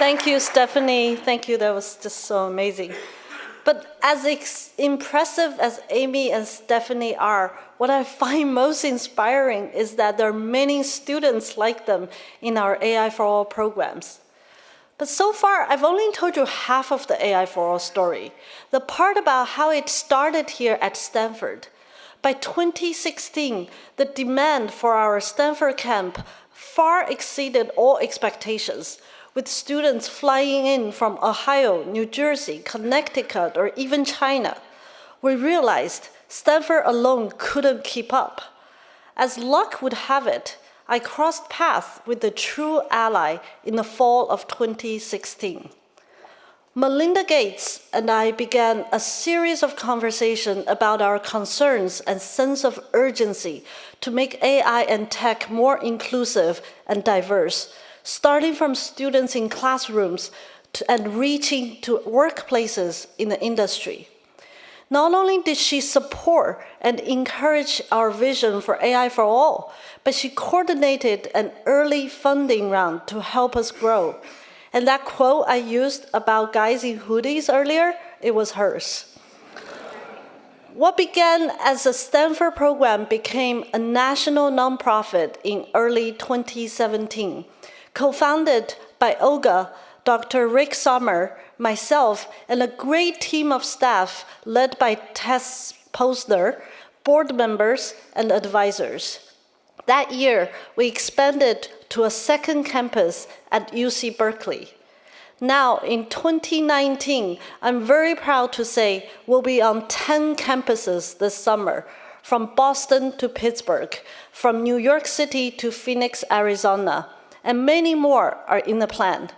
Thank you, Stephanie. Thank you. That was just so amazing. But as impressive as Amy and Stephanie are, what I find most inspiring is that there are many students like them in our AI for All programs. But so far, I've only told you half of the AI for All story, the part about how it started here at Stanford. By 2016, the demand for our Stanford camp far exceeded all expectations, with students flying in from Ohio, New Jersey, Connecticut, or even China. We realized Stanford alone couldn't keep up. As luck would have it, I crossed paths with a true ally in the fall of 2016. Melinda Gates and I began a series of conversations about our concerns and sense of urgency to make AI and tech more inclusive and diverse, starting from students in classrooms and reaching to workplaces in the industry. Not only did she support and encourage our vision for AI for all, but she coordinated an early funding round to help us grow. And that quote I used about guys in hoodies earlier, it was hers. What began as a Stanford program became a national nonprofit in early 2017, co-founded by Olga, Dr. Rick Sommer, myself, and a great team of staff led by Tess Posner, board members, and advisors. That year, we expanded to a second campus at UC Berkeley. Now, in 2019, I'm very proud to say we'll be on 10 campuses this summer, from Boston to Pittsburgh, from New York City to Phoenix, Arizona, and many more are in the plan.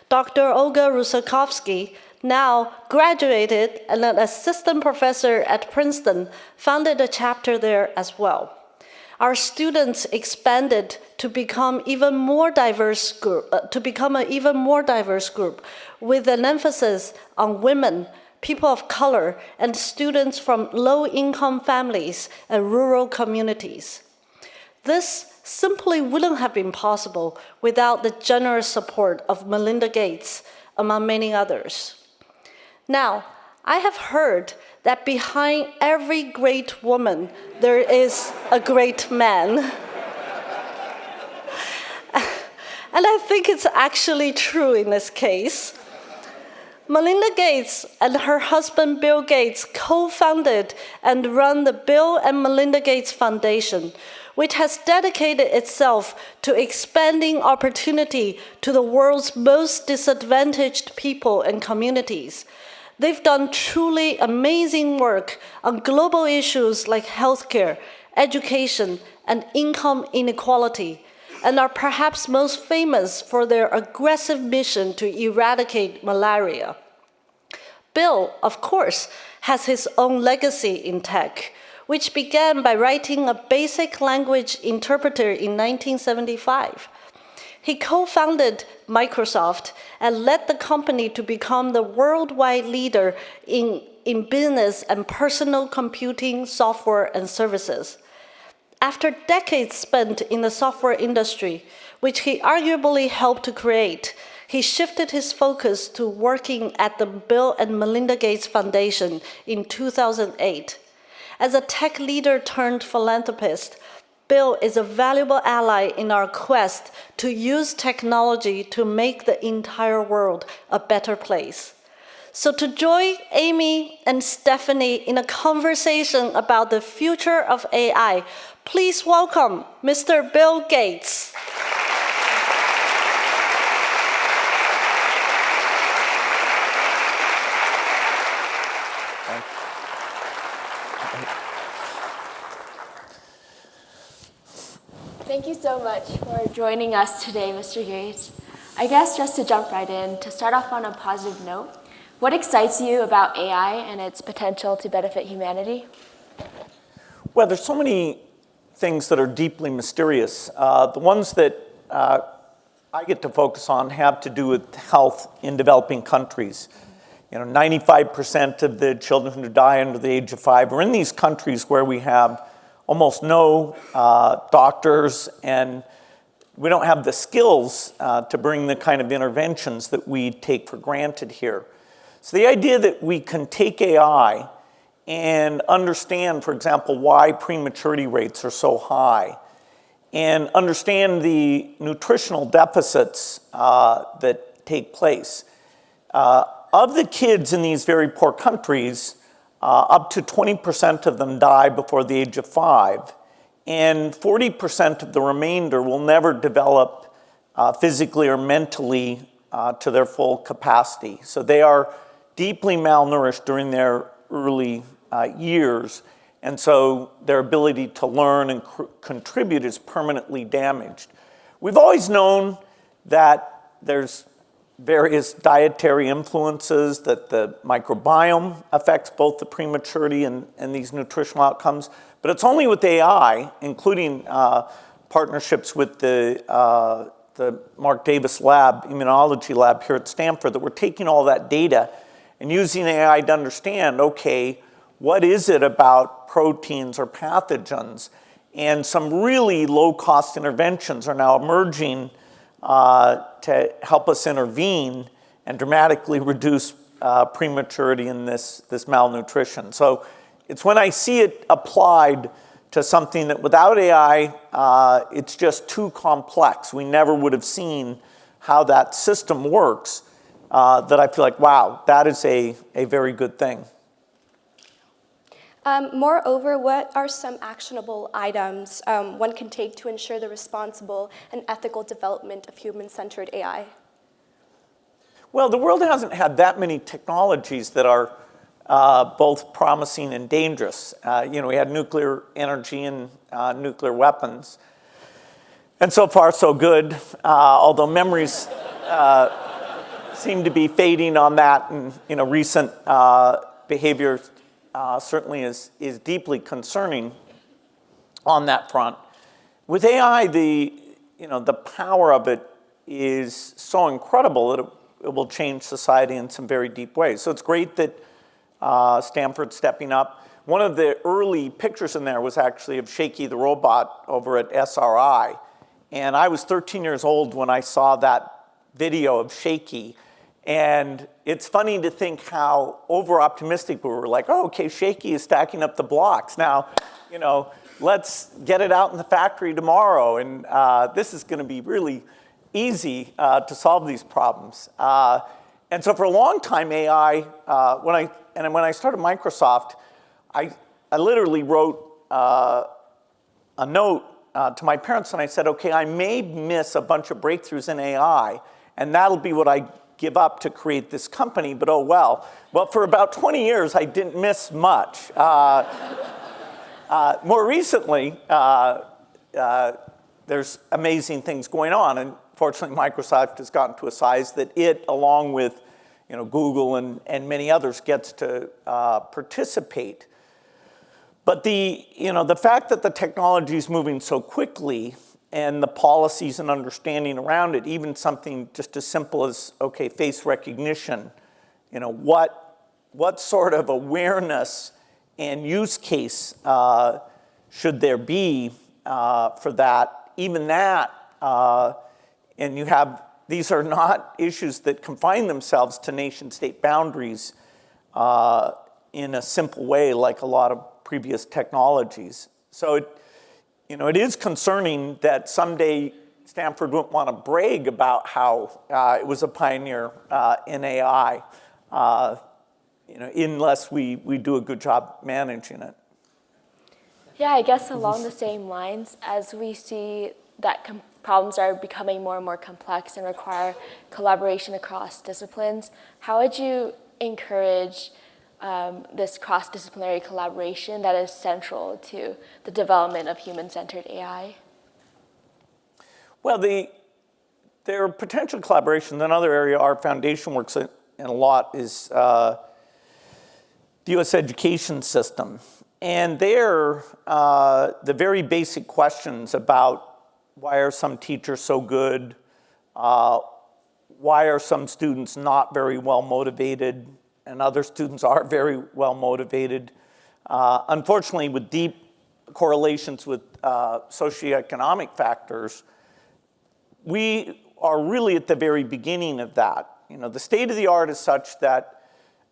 Dr. Olga Rusakovsky, now graduated and an assistant professor at Princeton, founded a chapter there as well. Our students expanded to become an even more diverse group, with an emphasis on women, people of color, and students from low-income families and rural communities. This simply wouldn't have been possible without the generous support of Melinda Gates, among many others. Now, I have heard that behind every great woman, there is a great man. And I think it's actually true in this case. Melinda Gates and her husband Bill Gates co-founded and run the Bill and Melinda Gates Foundation, which has dedicated itself to expanding opportunity to the world's most disadvantaged people and communities. They've done truly amazing work on global issues like healthcare, education, and income inequality, and are perhaps most famous for their aggressive mission to eradicate malaria. Bill, of course, has his own legacy in tech, which began by writing a basic language interpreter in 1975. He co-founded Microsoft and led the company to become the worldwide leader in business and personal computing software and services. After decades spent in the software industry, which he arguably helped to create, he shifted his focus to working at the Bill and Melinda Gates Foundation in 2008. As a tech leader turned philanthropist, Bill is a valuable ally in our quest to use technology to make the entire world a better place. So to join Amy and Stephanie in a conversation about the future of AI, please welcome Mr. Bill Gates. Thank you so much for joining us today, Mr. Gates. I guess just to jump right in, to start off on a positive note, what excites you about AI and its potential to benefit humanity? Well, there's so many things that are deeply mysterious. The ones that I get to focus on have to do with health in developing countries. 95% of the children who die under the age of 5 are in these countries where we have almost no doctors and we don't have the skills to bring the kind of interventions that we take for granted here. So the idea that we can take AI and understand, for example, why prematurity rates are so high, and understand the nutritional deficits that take place. Of the kids in these very poor countries, up to 20% of them die before the age of 5, and 40% of the remainder will never develop physically or mentally to their full capacity. So they are deeply malnourished during their early years, and so their ability to learn and contribute is permanently damaged. We've always known that there's various dietary influences, that the microbiome affects both the prematurity and these nutritional outcomes, but it's only with AI, including partnerships with the Mark Davis lab, immunology lab here at Stanford, that we're taking all that data and using AI to understand, okay, what is it about proteins or pathogens? And some really low-cost interventions are now emerging to help us intervene and dramatically reduce prematurity in this malnutrition. So it's when I see it applied to something that without AI, it's just too complex. We never would have seen how that system works, that I feel like, wow, that is a very good thing. Moreover, what are some actionable items one can take to ensure the responsible and ethical development of human-centered AI? Well, the world hasn't had that many technologies that are both promising and dangerous. We had nuclear energy and nuclear weapons. And so far, so good, although memories seem to be fading on that, and recent behavior certainly is deeply concerning on that front. With AI, the power of it is so incredible that it will change society in some very deep ways. So it's great that Stanford's stepping up. One of the early pictures in there was actually of Shaky the robot over at SRI. And I was 13 years old when I saw that video of Shaky. And it's funny to think how over-optimistic we were. Like, oh, okay, Shaky is stacking up the blocks. Now, let's get it out in the factory tomorrow. And this is going to be really easy to solve these problems. And so for a long time, AI, when I started Microsoft, I literally wrote a note to my parents, and I said, okay, I may miss a bunch of breakthroughs in AI, and that'll be what I give up to create this company, but oh well. Well, for about 20 years, I didn't miss much. More recently, there's amazing things going on, and fortunately, Microsoft has gotten to a size that it, along with Google and many others, gets to participate. But the fact that the technology is moving so quickly and the policies and understanding around it, even something just as simple as, okay, face recognition, what sort of awareness and use case should there be for that? Even that, and these are not issues that confine themselves to nation-state boundaries in a simple way like a lot of previous technologies. So it is concerning that someday Stanford wouldn't want to brag about how it was a pioneer in AI, unless we do a good job managing it. Yeah, I guess along the same lines, as we see that problems are becoming more and more complex and require collaboration across disciplines, how would you encourage this cross-disciplinary collaboration that is central to the development of human-centered AI? Well, there are potential collaborations. Another area our foundation works in a lot is the U.S. education system. And there, the very basic questions about why are some teachers so good, why are some students not very well motivated, and other students are very well motivated. Unfortunately, with deep correlations with socioeconomic factors, we are really at the very beginning of that. The state of the art is such that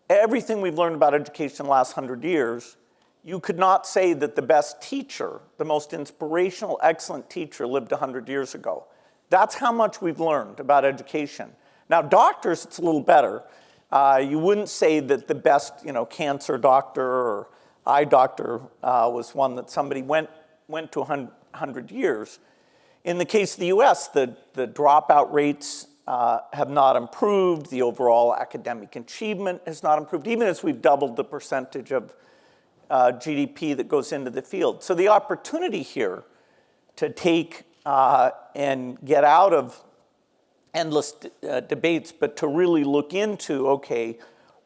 everything we've learned about education in the last 100 years, you could not say that the best teacher, the most inspirational, excellent teacher lived 100 years ago. That's how much we've learned about education. Now, doctors, it's a little better. You wouldn't say that the best, cancer doctor or eye doctor was one that somebody went to 100 years. In the case of the US, the dropout rates have not improved. The overall academic achievement has not improved, even as we've doubled the percentage of GDP that goes into the field. So the opportunity here to take and get out of endless debates, but to really look into, okay,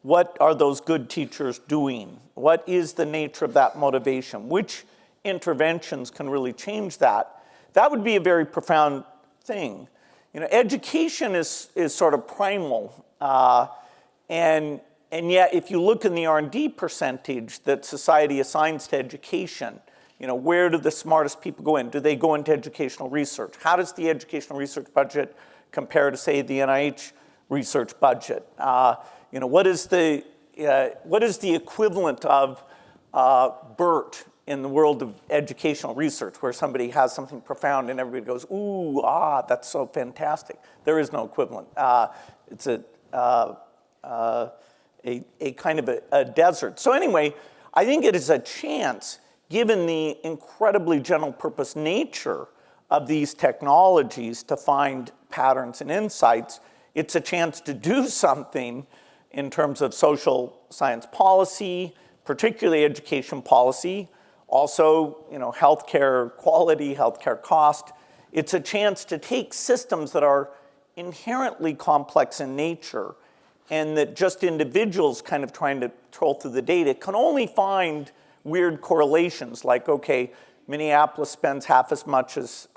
what are those good teachers doing? What is the nature of that motivation? Which interventions can really change that? That would be a very profound thing. Education is sort of primal, and yet if you look in the R&D percentage that society assigns to education, where do the smartest people go in? Do they go into educational research? How does the educational research budget compare to, say, the NIH research budget? What is the equivalent of BERT in the world of educational research, where somebody has something profound and everybody goes, ooh, that's so fantastic? There is no equivalent. It's a kind of a desert. So anyway, I think it is a chance, given the incredibly general purpose nature of these technologies, to find patterns and insights. It's a chance to do something in terms of social science policy, particularly education policy, also, healthcare quality, healthcare cost. It's a chance to take systems that are inherently complex in nature and that just individuals kind of trying to troll through the data can only find weird correlations, like, okay, Minneapolis spends half as much as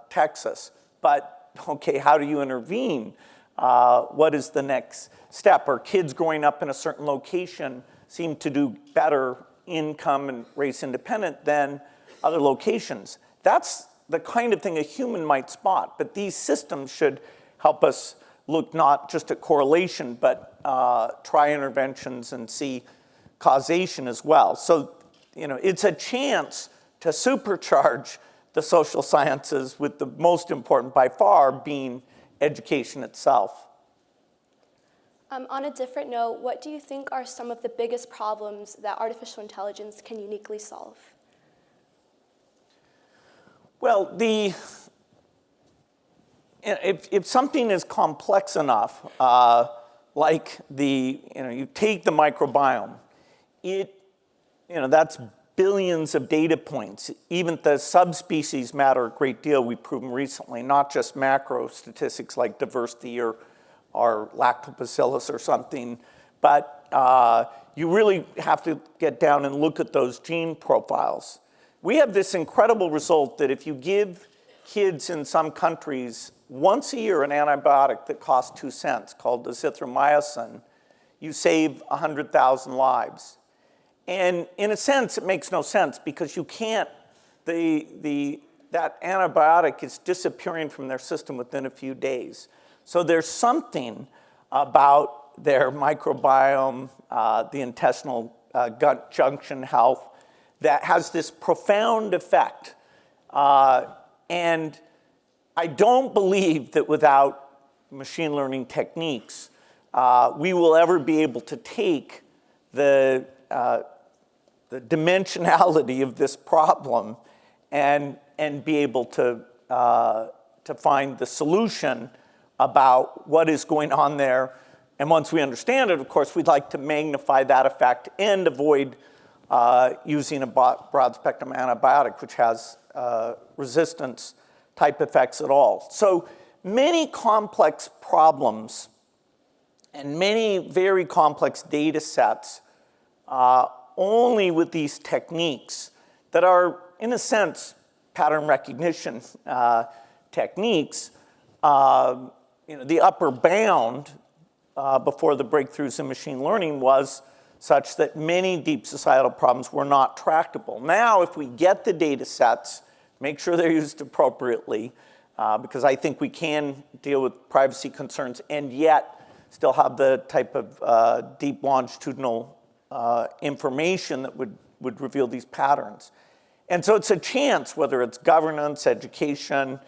Texas, but okay, how do you intervene? What is the next step? Or kids growing up in a certain location seem to do better income and race independent than other locations. That's the kind of thing a human might spot, but these systems should help us look not just at correlation, but try interventions and see causation as well. So, it's a chance to supercharge the social sciences, with the most important by far being education itself. On a different note, what do you think are some of the biggest problems that artificial intelligence can uniquely solve? Well, if something is complex enough, like you take the microbiome, that's billions of data points. Even the subspecies matter a great deal, we've proven recently, not just macro statistics like diversity or lactobacillus or something, but you really have to get down and look at those gene profiles. We have this incredible result that if you give kids in some countries once a year an antibiotic that costs 2 cents called azithromycin, you save 100,000 lives. And in a sense, it makes no sense because you can't, that antibiotic is disappearing from their system within a few days. So there's something about their microbiome, the intestinal gut junction health, that has this profound effect. And I don't believe that without machine learning techniques, we will ever be able to take the dimensionality of this problem and be able to find the solution about what is going on there. And once we understand it, of course, we'd like to magnify that effect and avoid using a broad-spectrum antibiotic, which has resistance type effects at all. So many complex problems and many very complex data sets, only with these techniques that are, in a sense, pattern recognition techniques. The upper bound before the breakthroughs in machine learning was such that many deep societal problems were not tractable. Now, if we get the data sets, make sure they're used appropriately, because I think we can deal with privacy concerns and yet still have the type of deep longitudinal information that would reveal these patterns. And so it's a chance, whether it's governance, education,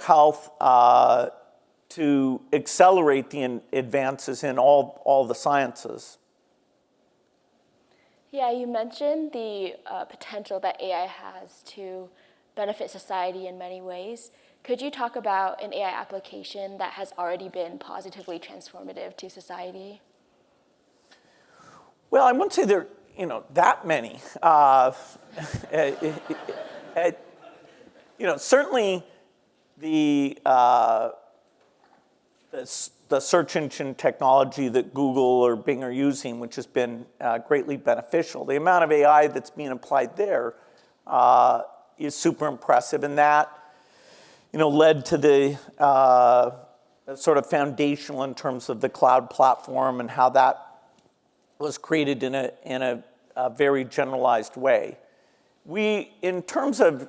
health, to accelerate the advances in all the sciences. Yeah, you mentioned the potential that AI has to benefit society in many ways. Could you talk about an AI application that has already been positively transformative to society? Well, I wouldn't say there are that many. Certainly the search engine technology that Google or Bing are using, which has been greatly beneficial. The amount of AI that's being applied there is super impressive, and that led to the sort of foundational in terms of the cloud platform and how that was created in a very generalized way. In terms of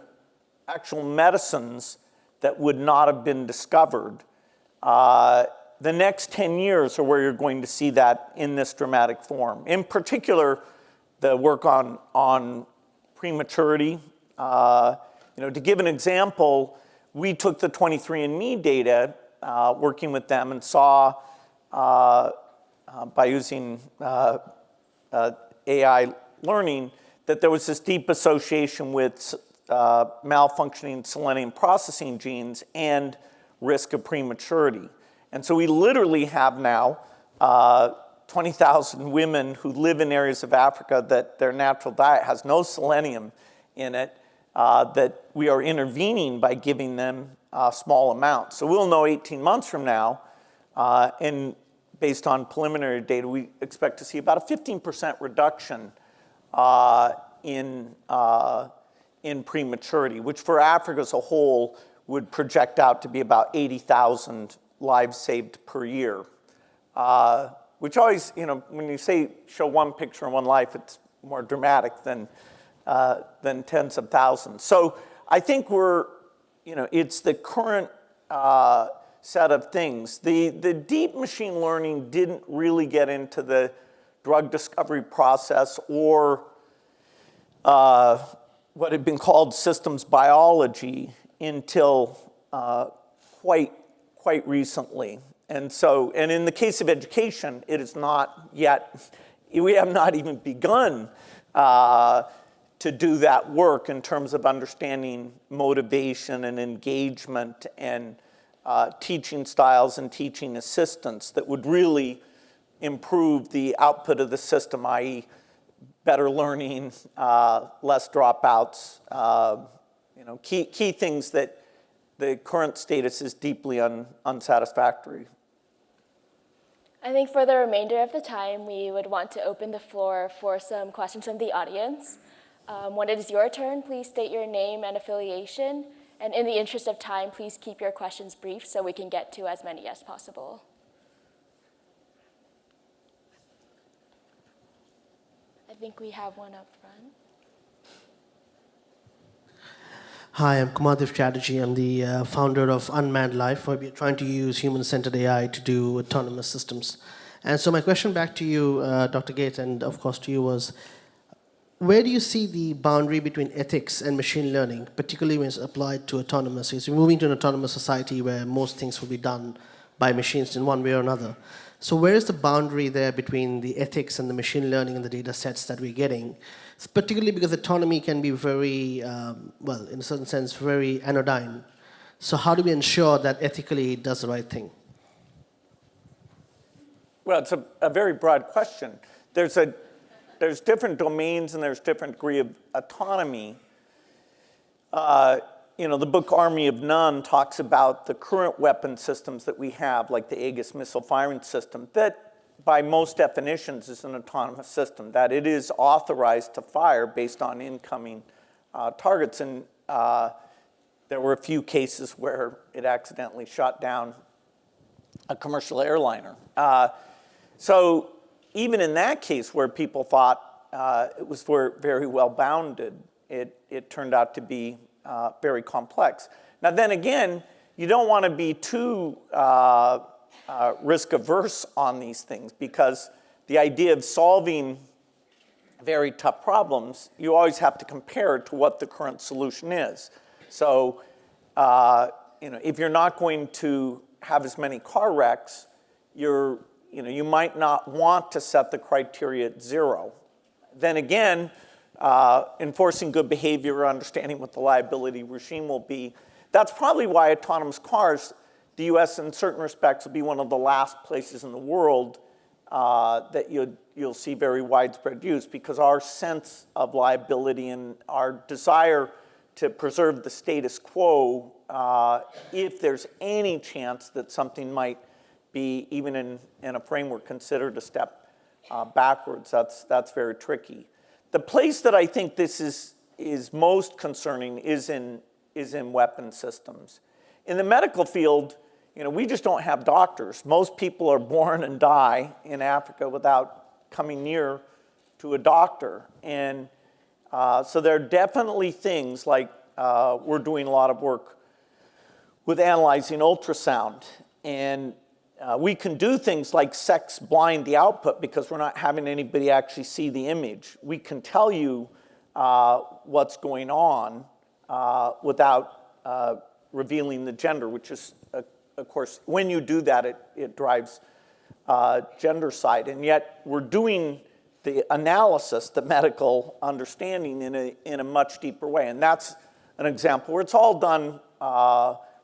actual medicines that would not have been discovered, the next 10 years are where you're going to see that in this dramatic form. In particular, the work on prematurity. To give an example, we took the 23andMe data, working with them, and saw by using AI learning that there was this deep association with malfunctioning selenium processing genes and risk of prematurity. And so we literally have now 20,000 women who live in areas of Africa that their natural diet has no selenium in it, that we are intervening by giving them small amounts. So we'll know 18 months from now, and based on preliminary data, we expect to see about a 15% reduction in prematurity, which for Africa as a whole would project out to be about 80,000 lives saved per year. Which always, when you show one picture in one life, it's more dramatic than tens of thousands. So I think it's the current set of things. The deep machine learning didn't really get into the drug discovery process or what had been called systems biology until quite recently. And in the case of education, it is not yet, we have not even begun to do that work in terms of understanding motivation and engagement and teaching styles and teaching assistance that would really improve the output of the system, i.e. better learning, less dropouts, key things that the current status is deeply unsatisfactory. I think for the remainder of the time, we would want to open the floor for some questions from the audience. When it is your turn, please state your name and affiliation. And in the interest of time, please keep your questions brief so we can get to as many as possible. I think we have one up front. Hi, I'm Kumadev Chatterjee. I'm the founder of Unmanned Life, where we're trying to use human-centered AI to do autonomous systems. And so my question back to you, Dr. Gates, and of course to you was, where do you see the boundary between ethics and machine learning, particularly when it's applied to autonomous? So we're moving to an autonomous society where most things will be done by machines in one way or another. So where is the boundary there between the ethics and the machine learning and the data sets that we're getting? It's particularly because autonomy can be very, in a certain sense, very anodyne. So how do we ensure that ethically it does the right thing? Well, it's a very broad question. There's different domains and there's different degree of autonomy. The book Army of None talks about the current weapon systems that we have, like the Aegis missile firing system, that by most definitions is an autonomous system, that it is authorized to fire based on incoming targets. And there were a few cases where it accidentally shot down a commercial airliner. So even in that case where people thought it was very well bounded, it turned out to be very complex. Now then again, you don't want to be too risk averse on these things, because the idea of solving very tough problems, you always have to compare it to what the current solution is. So, if you're not going to have as many car wrecks, you might not want to set the criteria at 0. Then again, enforcing good behavior, understanding what the liability regime will be. That's probably why autonomous cars, the US in certain respects will be one of the last places in the world that you'll see very widespread use, because our sense of liability and our desire to preserve the status quo, if there's any chance that something might be, even in a framework, considered a step backwards, that's very tricky. The place that I think this is most concerning is in weapon systems. In the medical field, we just don't have doctors. Most people are born and die in Africa without coming near to a doctor. And so there are definitely things like we're doing a lot of work with analyzing ultrasound. And we can do things like sex blind the output because we're not having anybody actually see the image. We can tell you what's going on without revealing the gender, which is, of course, when you do that, it drives gender side. And yet we're doing the analysis, the medical understanding in a much deeper way. And that's an example where it's all done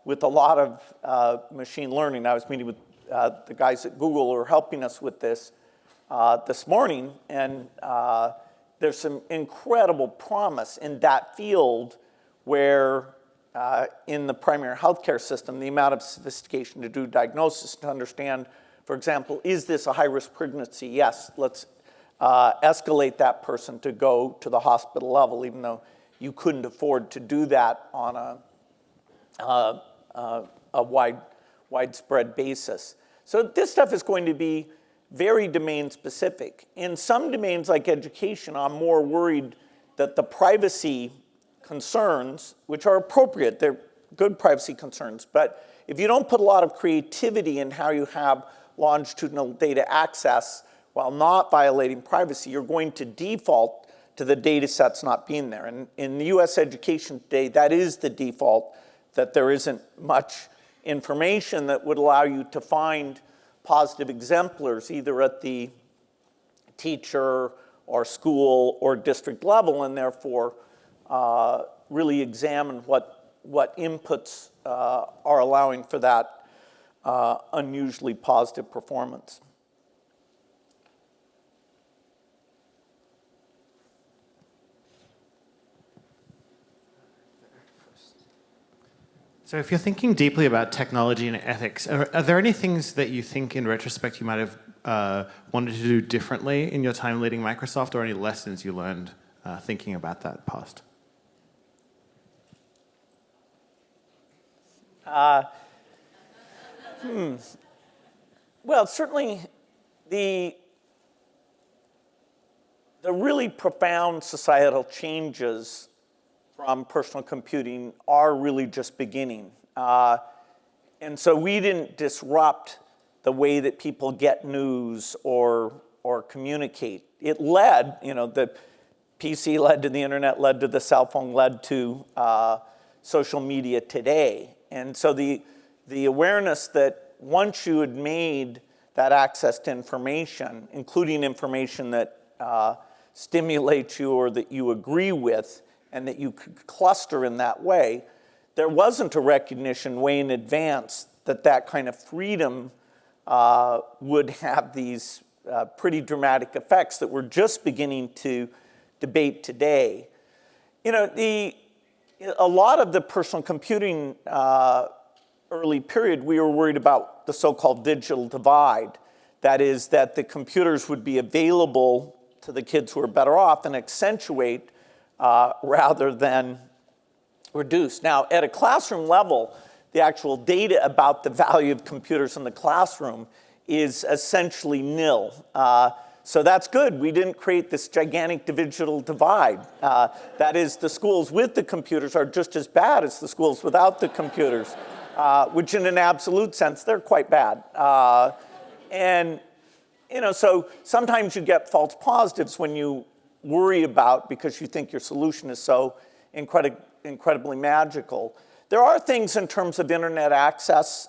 with a lot of machine learning. I was meeting with the guys at Google who are helping us with this morning, and there's some incredible promise in that field where in the primary healthcare system, the amount of sophistication to do diagnosis, to understand, for example, is this a high-risk pregnancy? Yes, let's escalate that person to go to the hospital level, even though you couldn't afford to do that on a widespread basis. So this stuff is going to be very domain specific. In some domains like education, I'm more worried that the privacy concerns, which are appropriate, they're good privacy concerns, but if you don't put a lot of creativity in how you have longitudinal data access while not violating privacy, you're going to default to the data sets not being there. And in the US education today, that is the default, that there isn't much information that would allow you to find positive exemplars either at the teacher or school or district level, and therefore really examine what inputs are allowing for that unusually positive performance. So if you're thinking deeply about technology and ethics, are there any things that you think in retrospect you might have wanted to do differently in your time leading Microsoft, or any lessons you learned thinking about that past? Well, certainly the really profound societal changes from personal computing are really just beginning. And so we didn't disrupt the way that people get news or communicate. It led, the PC led to the internet, led to the cell phone, led to social media today. And so the awareness that once you had made that access to information, including information that stimulates you or that you agree with, and that you could cluster in that way, there wasn't a recognition way in advance that kind of freedom would have these pretty dramatic effects that we're just beginning to debate today. A lot of the personal computing early period, we were worried about the so-called digital divide. That is, that the computers would be available to the kids who are better off and accentuate rather than reduce. Now, at a classroom level, the actual data about the value of computers in the classroom is essentially nil. So that's good. We didn't create this gigantic digital divide. That is, the schools with the computers are just as bad as the schools without the computers. which in an absolute sense, they're quite bad. And so sometimes you get false positives when you worry about, because you think your solution is so incredibly magical. There are things in terms of internet access,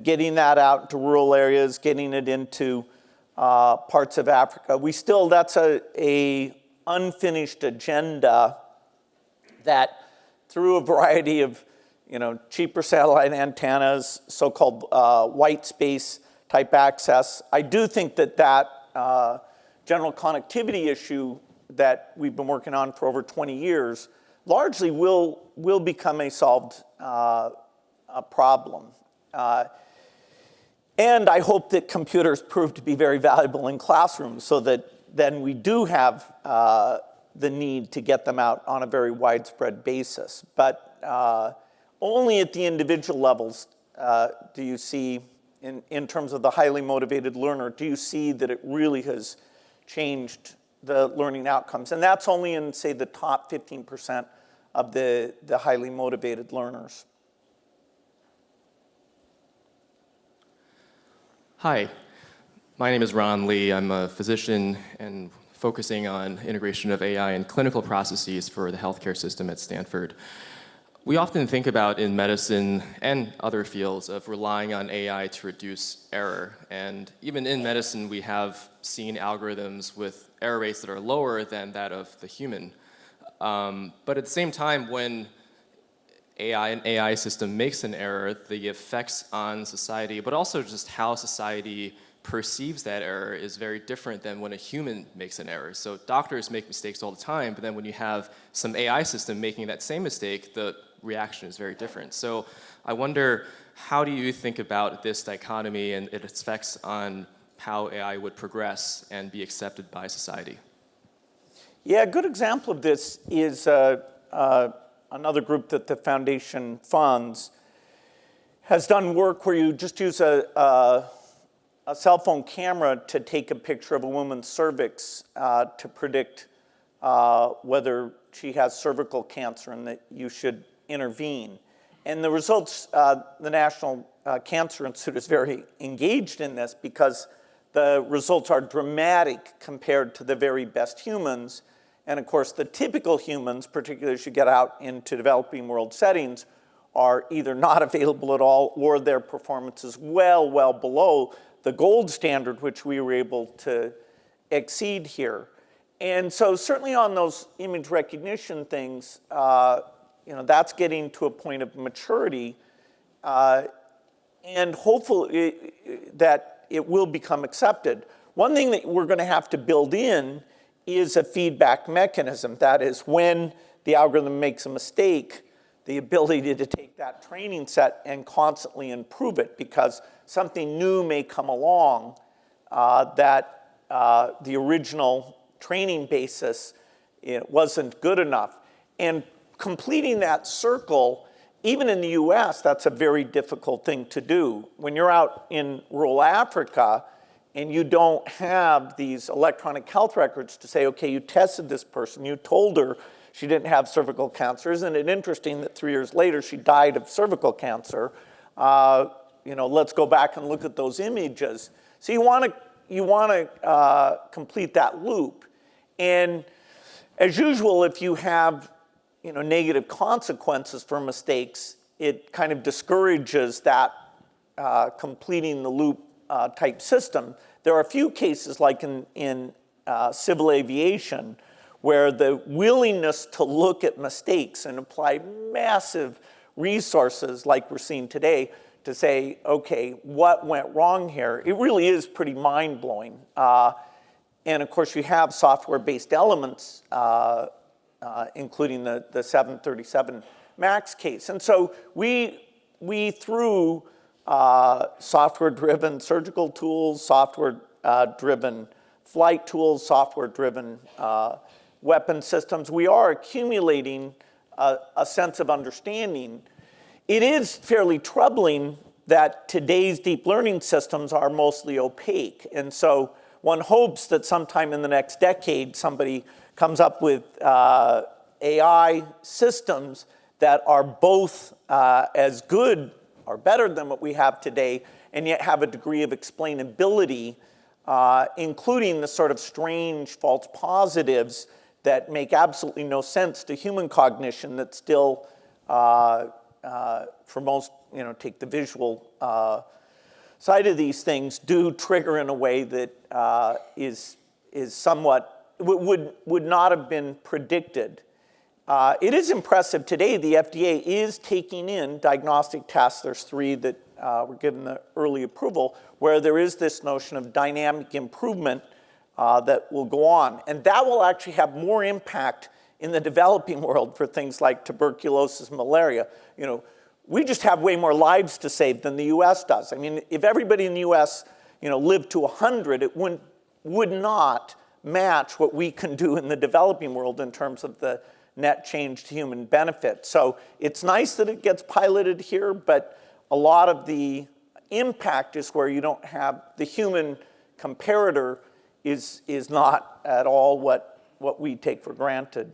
getting that out to rural areas, getting it into parts of Africa. That's a unfinished agenda that through a variety of cheaper satellite antennas, so-called white space type access. I do think that general connectivity issue that we've been working on for over 20 years largely will become a solved problem. And I hope that computers prove to be very valuable in classrooms so that then we do have the need to get them out on a very widespread basis. But only at the individual levels do you see, in terms of the highly motivated learner, do you see that it really has changed the learning outcomes. And that's only in, say, the top 15% of the highly motivated learners. Hi, my name is Ron Lee. I'm a physician and focusing on integration of AI in clinical processes for the healthcare system at Stanford. We often think about in medicine and other fields of relying on AI to reduce error. And even in medicine, we have seen algorithms with error rates that are lower than that of the human. But at the same time, when an AI system makes an error, the effects on society, but also just how society perceives that error is very different than when a human makes an error. So doctors make mistakes all the time, but then when you have some AI system making that same mistake, the reaction is very different. So I wonder, how do you think about this dichotomy and its effects on how AI would progress and be accepted by society? Yeah, a good example of this is another group that the foundation funds has done work where you just use a cell phone camera to take a picture of a woman's cervix to predict whether she has cervical cancer and that you should intervene. And the results, the National Cancer Institute is very engaged in this because the results are dramatic compared to the very best humans. And of course, the typical humans, particularly as you get out into developing world settings, are either not available at all or their performance is well below the gold standard, which we were able to exceed here. And so certainly on those image recognition things, that's getting to a point of maturity, and hopefully that it will become accepted. One thing that we're going to have to build in is a feedback mechanism. That is, when the algorithm makes a mistake, the ability to take that training set and constantly improve it, because something new may come along that the original training basis wasn't good enough. And completing that circle, even in the US, that's a very difficult thing to do. When you're out in rural Africa and you don't have these electronic health records to say, okay, you tested this person, you told her she didn't have cervical cancer. Isn't it interesting that 3 years later she died of cervical cancer? Let's go back and look at those images. So you want to complete that loop. And as usual, if you have negative consequences for mistakes, it kind of discourages that completing the loop type system. There are a few cases, like in civil aviation, where the willingness to look at mistakes and apply massive resources like we're seeing today to say, okay, what went wrong here? It really is pretty mind-blowing. And of course, you have software-based elements, including the 737 MAX case. And so we through software-driven surgical tools, software-driven flight tools, software-driven weapon systems, we are accumulating a sense of understanding. It is fairly troubling that today's deep learning systems are mostly opaque. And so one hopes that sometime in the next decade, somebody comes up with AI systems that are both as good are better than what we have today, and yet have a degree of explainability, including the sort of strange false positives that make absolutely no sense to human cognition that still, for most, take the visual side of these things, do trigger in a way that is somewhat, would not have been predicted. It is impressive today, the FDA is taking in diagnostic tests. There's 3 that were given the early approval, where there is this notion of dynamic improvement that will go on. And that will actually have more impact in the developing world for things like tuberculosis, malaria. We just have way more lives to save than the US does. I mean, if everybody in the US, lived to 100, it would not match what we can do in the developing world in terms of the net change to human benefit. So it's nice that it gets piloted here, but a lot of the impact is where you don't have the human comparator is not at all what we take for granted.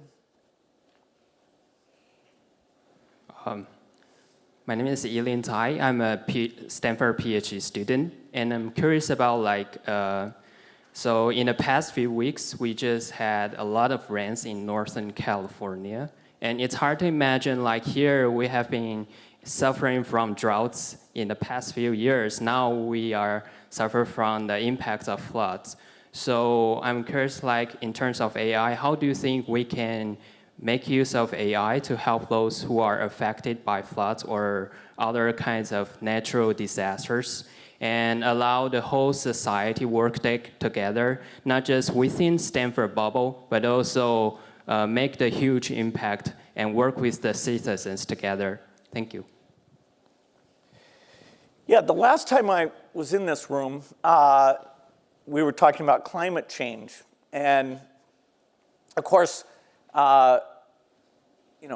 My name is Elin Tai. I'm a Stanford PhD student, and I'm curious about so in the past few weeks, we just had a lot of rains in Northern California, and it's hard to imagine here we have been suffering from droughts in the past few years. Now we are suffering from the impacts of floods. So I'm curious, in terms of AI, how do you think we can make use of AI to help those who are affected by floods or other kinds of natural disasters, and allow the whole society work together, not just within Stanford bubble, but also make the huge impact and work with the citizens together? Thank you. Yeah, the last time I was in this room, we were talking about climate change. And of course,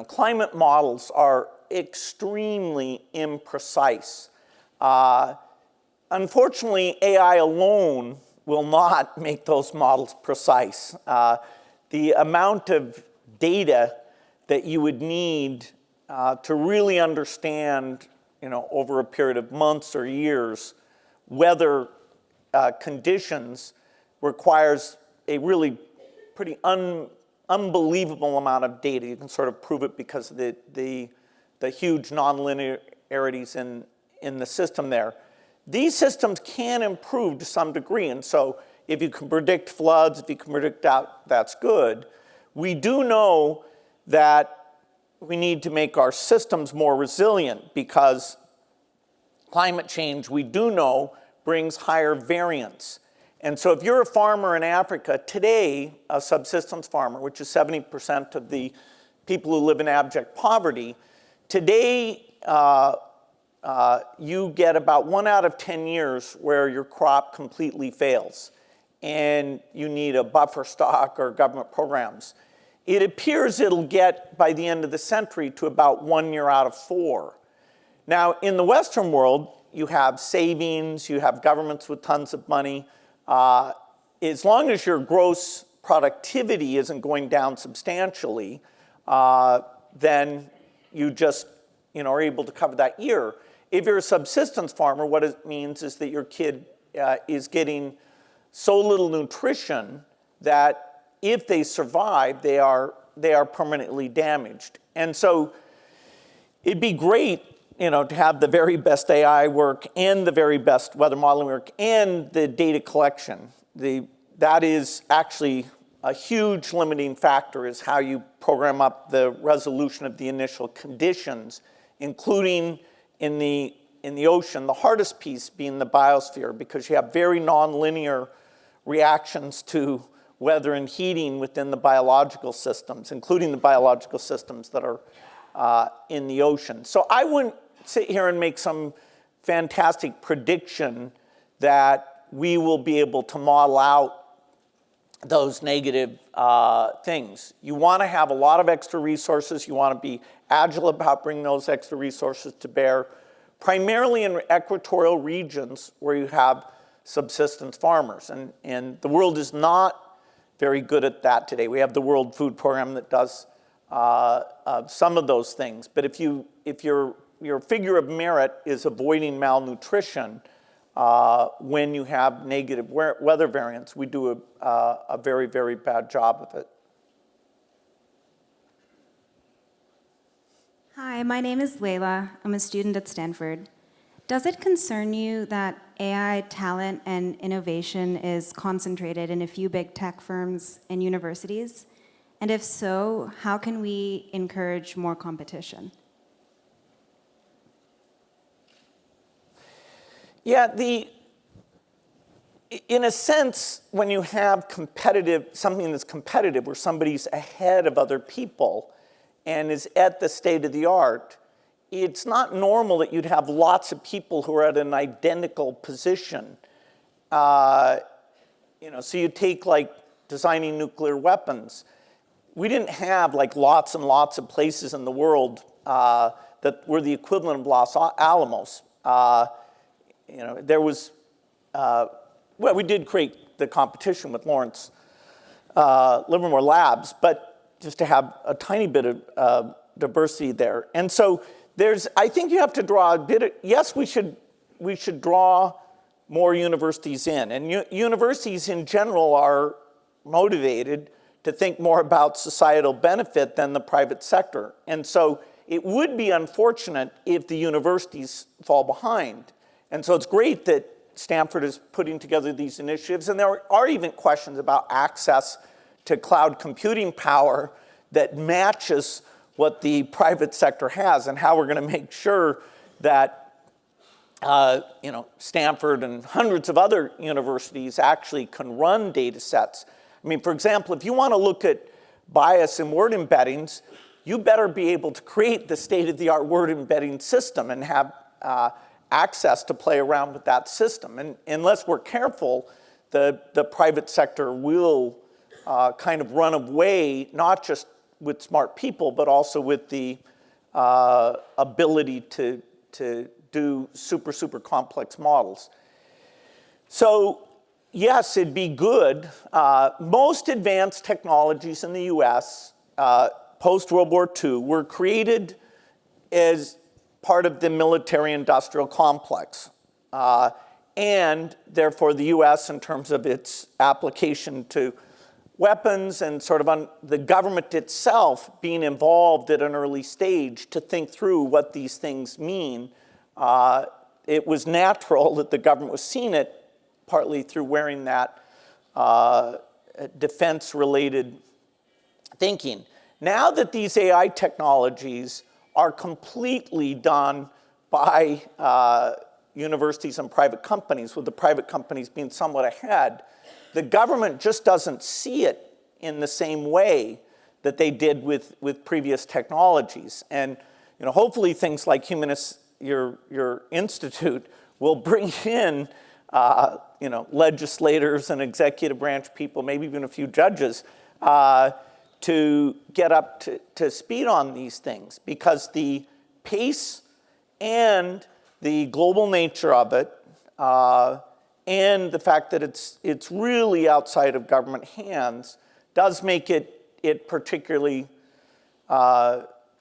climate models are extremely imprecise. Unfortunately, AI alone will not make those models precise. The amount of data that you would need to really understand, over a period of months or years, weather conditions requires a really pretty unbelievable amount of data. You can sort of prove it because of the huge nonlinearities in the system there. These systems can improve to some degree, and so if you can predict floods, if you can predict that, that's good. We do know that we need to make our systems more resilient because climate change, we do know, brings higher variance. And so if you're a farmer in Africa today, a subsistence farmer, which is 70% of the people who live in abject poverty, today you get about 1 out of 10 years where your crop completely fails and you need a buffer stock or government programs. It appears it'll get, by the end of the century, to about 1 year out of 4. Now, in the Western world, you have savings, you have governments with tons of money. As long as your gross productivity isn't going down substantially, then you just are able to cover that year. If you're a subsistence farmer, what it means is that your kid is getting so little nutrition that if they survive, they are permanently damaged. And so it'd be great, to have the very best AI work and the very best weather modeling work and the data collection. That is actually a huge limiting factor, is how you program up the resolution of the initial conditions, including in the ocean, the hardest piece being the biosphere, because you have very nonlinear reactions to weather and heating within the biological systems, including the biological systems that are in the ocean. So I wouldn't sit here and make some fantastic prediction that we will be able to model out those negative things. You want to have a lot of extra resources. You want to be agile about bringing those extra resources to bear, primarily in equatorial regions where you have subsistence farmers. And the world is not very good at that today. We have the World Food Program that does some of those things. But if you're your figure of merit is avoiding malnutrition when you have negative weather variants. We do a very, very bad job of it. Hi, my name is Layla. I'm a student at Stanford. Does it concern you that AI talent and innovation is concentrated in a few big tech firms and universities? And if so, how can we encourage more competition? Yeah, in a sense, when you have something that's competitive, where somebody's ahead of other people and is at the state of the art, it's not normal that you'd have lots of people who are at an identical position. So you take like designing nuclear weapons. We didn't have like lots and lots of places in the world that were the equivalent of Los Alamos. There was, we did create the competition with Lawrence Livermore Labs, but just to have a tiny bit of diversity there. And so I think you have to draw a bit of, yes, we should draw more universities in. And universities in general are motivated to think more about societal benefit than the private sector. And so it would be unfortunate if the universities fall behind. And so it's great that Stanford is putting together these initiatives. And there are even questions about access to cloud computing power that matches what the private sector has, and how we're going to make sure that Stanford and hundreds of other universities actually can run data sets. I mean, for example, if you want to look at bias in word embeddings, you better be able to create the state-of-the-art word embedding system and have access to play around with that system. And unless we're careful, the private sector will kind of run away, not just with smart people, but also with the ability to do super, super complex models. So yes, it'd be good. Most advanced technologies in the US post-World War II were created as part of the military-industrial complex. And therefore, the US, in terms of its application to weapons and sort of the government itself being involved at an early stage to think through what these things mean, it was natural that the government was seeing it partly through wearing that defense-related thinking. Now that these AI technologies are completely done by universities and private companies, with the private companies being somewhat ahead, the government just doesn't see it in the same way that they did with previous technologies. And hopefully things like your institute will bring in legislators and executive branch people, maybe even a few judges, to get up to speed on these things, because the pace and the global nature of it, and the fact that it's really outside of government hands, does make it particularly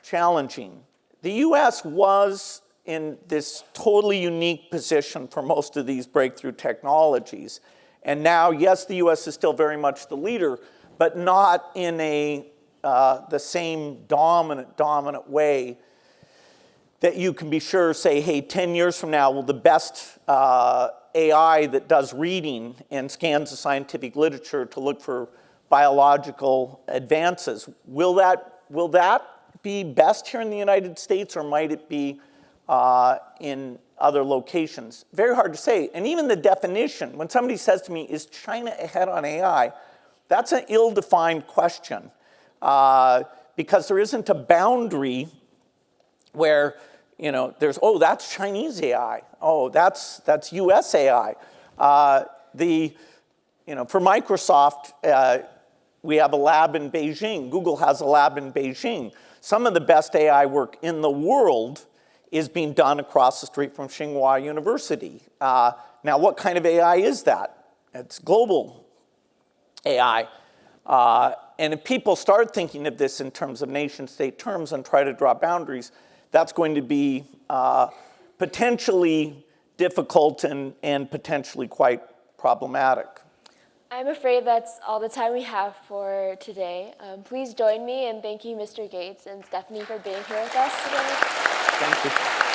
challenging. The US was in this totally unique position for most of these breakthrough technologies. And now, yes, the US is still very much the leader, but not in the same dominant way that you can be sure, say, hey, 10 years from now, will the best AI that does reading and scans the scientific literature to look for biological advances, will that be best here in the United States, or might it be in other locations? Very hard to say. And even the definition, when somebody says to me, is China ahead on AI? That's an ill-defined question, because there isn't a boundary where there's, oh, that's Chinese AI. Oh, that's US AI. For Microsoft, we have a lab in Beijing. Google has a lab in Beijing. Some of the best AI work in the world is being done across the street from Tsinghua University. Now, what kind of AI is that? It's global AI. And if people start thinking of this in terms of nation-state terms and try to draw boundaries, that's going to be potentially difficult and potentially quite problematic. I'm afraid that's all the time we have for today. Please join me in thanking Mr. Gates and Stephanie for being here with us today. Thank you.